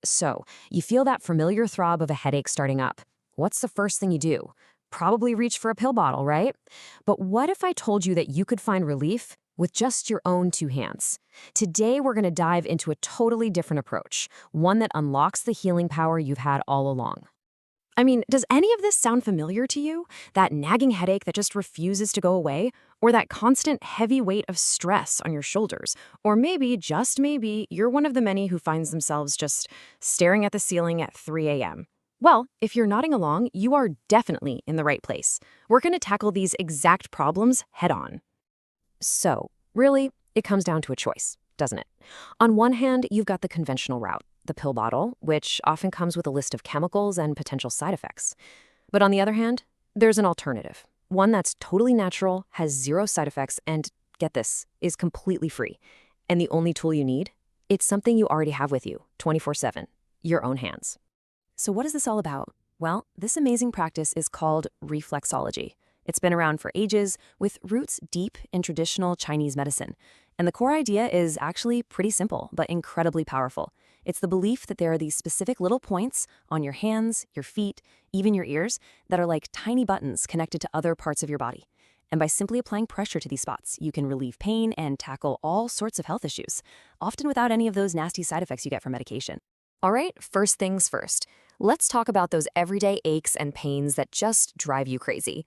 So, you feel that familiar throb of a headache starting up. What's the first thing you do? Probably reach for a pill bottle, right? But what if I told you that you could find relief with just your own two hands? Today, we're going to dive into a totally different approach, one that unlocks the healing power you've had all along. I mean, does any of this sound familiar to you? That nagging headache that just refuses to go away? Or that constant heavy weight of stress on your shoulders? Or maybe, just maybe, you're one of the many who finds themselves just staring at the ceiling at 3 a.m. Well, if you're nodding along, you are definitely in the right place. We're going to tackle these exact problems head on. So, really, it comes down to a choice, doesn't it? On one hand, you've got the conventional route, the pill bottle, which often comes with a list of chemicals and potential side effects. But on the other hand, there's an alternative, one that's totally natural, has zero side effects, and, get this, is completely free. And the only tool you need? It's something you already have with you, 24/7, your own hands. So what is this all about? Well, this amazing practice is called reflexology. It's been around for ages, with roots deep in traditional Chinese medicine. And the core idea is actually pretty simple, but incredibly powerful. It's the belief that there are these specific little points on your hands, your feet, even your ears, that are like tiny buttons connected to other parts of your body. And by simply applying pressure to these spots, you can relieve pain and tackle all sorts of health issues, often without any of those nasty side effects you get from medication. All right, first things first. Let's talk about those everyday aches and pains that just drive you crazy.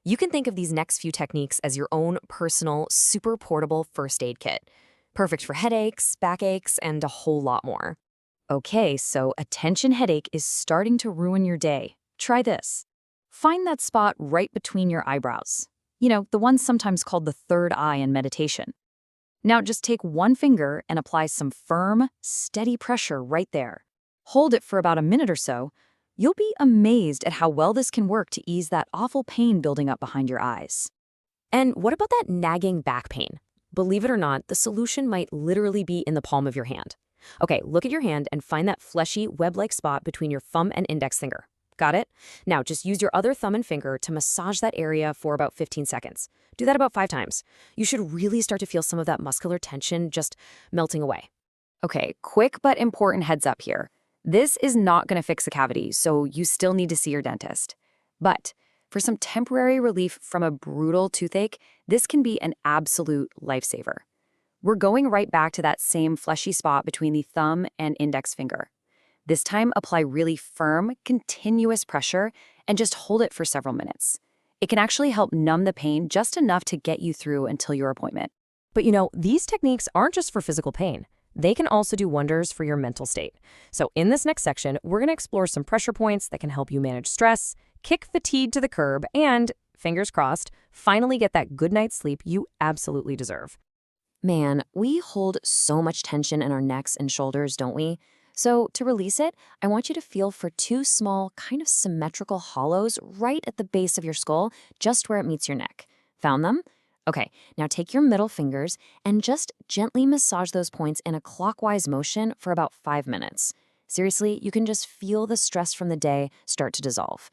You can think of these next few techniques as your own personal, super portable first aid kit. Perfect for headaches, backaches, and a whole lot more. Okay, so a tension headache is starting to ruin your day. Try this. Find that spot right between your eyebrows. You know, the one sometimes called the third eye in meditation. Now just take one finger and apply some firm, steady pressure right there. Hold it for about a minute or so. You'll be amazed at how well this can work to ease that awful pain building up behind your eyes. And what about that nagging back pain? Believe it or not, the solution might literally be in the palm of your hand. Okay, look at your hand and find that fleshy, web-like spot between your thumb and index finger. Got it? Now just use your other thumb and finger to massage that area for about 15 seconds. Do that about 5 times. You should really start to feel some of that muscular tension just melting away. Okay, quick but important heads up here. This is not going to fix a cavity, so you still need to see your dentist. But for some temporary relief from a brutal toothache, this can be an absolute lifesaver. We're going right back to that same fleshy spot between the thumb and index finger. This time, apply really firm, continuous pressure and just hold it for several minutes. It can actually help numb the pain just enough to get you through until your appointment. But you know, these techniques aren't just for physical pain. They can also do wonders for your mental state. So in this next section, we're going to explore some pressure points that can help you manage stress, kick fatigue to the curb, and, fingers crossed, finally get that good night's sleep you absolutely deserve. Man, we hold so much tension in our necks and shoulders, don't we? So to release it, I want you to feel for 2 small, kind of symmetrical hollows right at the base of your skull, just where it meets your neck. Found them? Okay, now take your middle fingers and just gently massage those points in a clockwise motion for about 5 minutes. Seriously, you can just feel the stress from the day start to dissolve.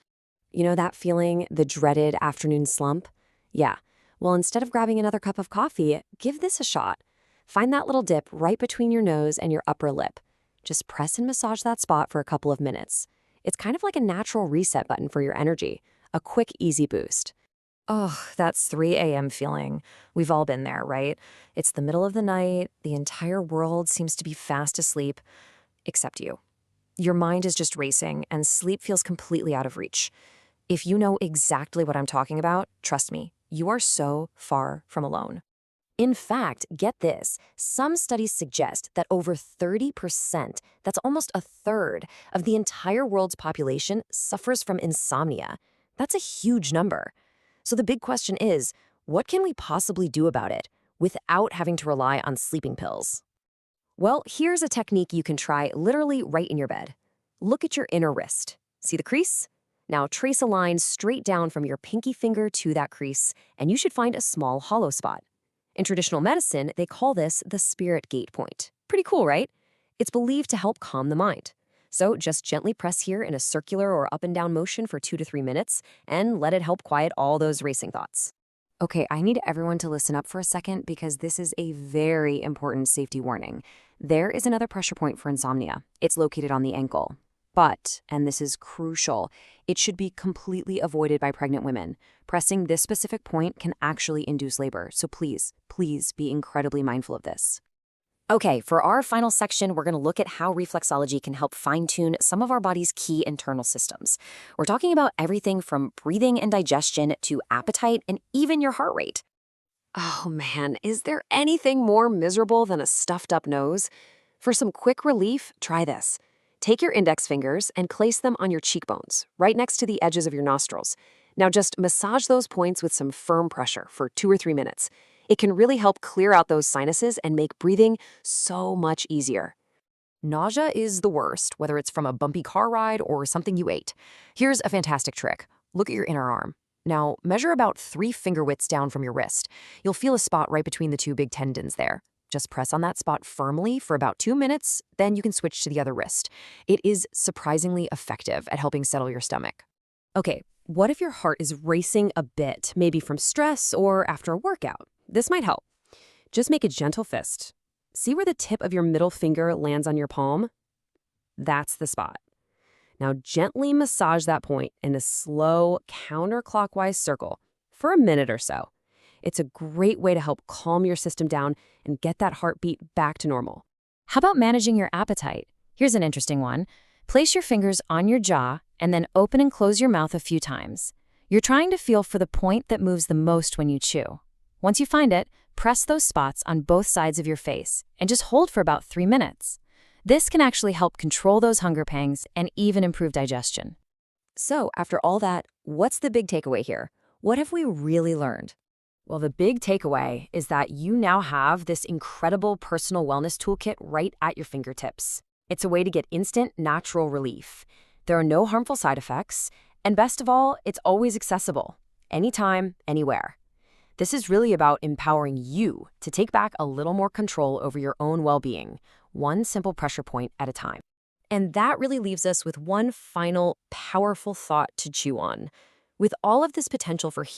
You know that feeling, the dreaded afternoon slump? Yeah. Well, instead of grabbing another cup of coffee, give this a shot. Find that little dip right between your nose and your upper lip. Just press and massage that spot for a couple of minutes. It's kind of like a natural reset button for your energy, a quick, easy boost. Oh, that's 3 a.m. feeling. We've all been there, right? It's the middle of the night, the entire world seems to be fast asleep, except you. Your mind is just racing, and sleep feels completely out of reach. If you know exactly what I'm talking about, trust me, you are so far from alone. In fact, get this, some studies suggest that over 30%, that's almost a third, of the entire world's population suffers from insomnia. That's a huge number. So the big question is, what can we possibly do about it without having to rely on sleeping pills? Well, here's a technique you can try literally right in your bed. Look at your inner wrist. See the crease? Now trace a line straight down from your pinky finger to that crease, and you should find a small hollow spot. In traditional medicine, they call this the spirit gate point. Pretty cool, right? It's believed to help calm the mind. So just gently press here in a circular or up and down motion for 2 to 3 minutes and let it help quiet all those racing thoughts. Okay, I need everyone to listen up for a second because this is a very important safety warning. There is another pressure point for insomnia. It's located on the ankle. But, and this is crucial, it should be completely avoided by pregnant women. Pressing this specific point can actually induce labor, so please, please be incredibly mindful of this. Okay, for our final section, we're going to look at how reflexology can help fine-tune some of our body's key internal systems. We're talking about everything from breathing and digestion to appetite and even your heart rate. Oh man, is there anything more miserable than a stuffed up nose? For some quick relief, try this. Take your index fingers and place them on your cheekbones, right next to the edges of your nostrils. Now just massage those points with some firm pressure for 2 or 3 minutes. It can really help clear out those sinuses and make breathing so much easier. Nausea is the worst, whether it's from a bumpy car ride or something you ate. Here's a fantastic trick. Look at your inner arm. Now, measure about 3 finger widths down from your wrist. You'll feel a spot right between the 2 big tendons there. Just press on that spot firmly for about 2 minutes, then you can switch to the other wrist. It is surprisingly effective at helping settle your stomach. Okay, what if your heart is racing a bit, maybe from stress or after a workout? This might help. Just make a gentle fist. See where the tip of your middle finger lands on your palm? That's the spot. Now gently massage that point in a slow, counterclockwise circle for a minute or so. It's a great way to help calm your system down and get that heartbeat back to normal. How about managing your appetite? Here's an interesting one. Place your fingers on your jaw and then open and close your mouth a few times. You're trying to feel for the point that moves the most when you chew. Once you find it, press those spots on both sides of your face and just hold for about 3 minutes. This can actually help control those hunger pangs and even improve digestion. So, after all that, what's the big takeaway here? What have we really learned? Well, the big takeaway is that you now have this incredible personal wellness toolkit right at your fingertips. It's a way to get instant, natural relief. There are no harmful side effects, and best of all, it's always accessible, anytime, anywhere. This is really about empowering you to take back a little more control over your own well-being, one simple pressure point at a time. And that really leaves us with one final powerful thought to chew on. With all of this potential for healing,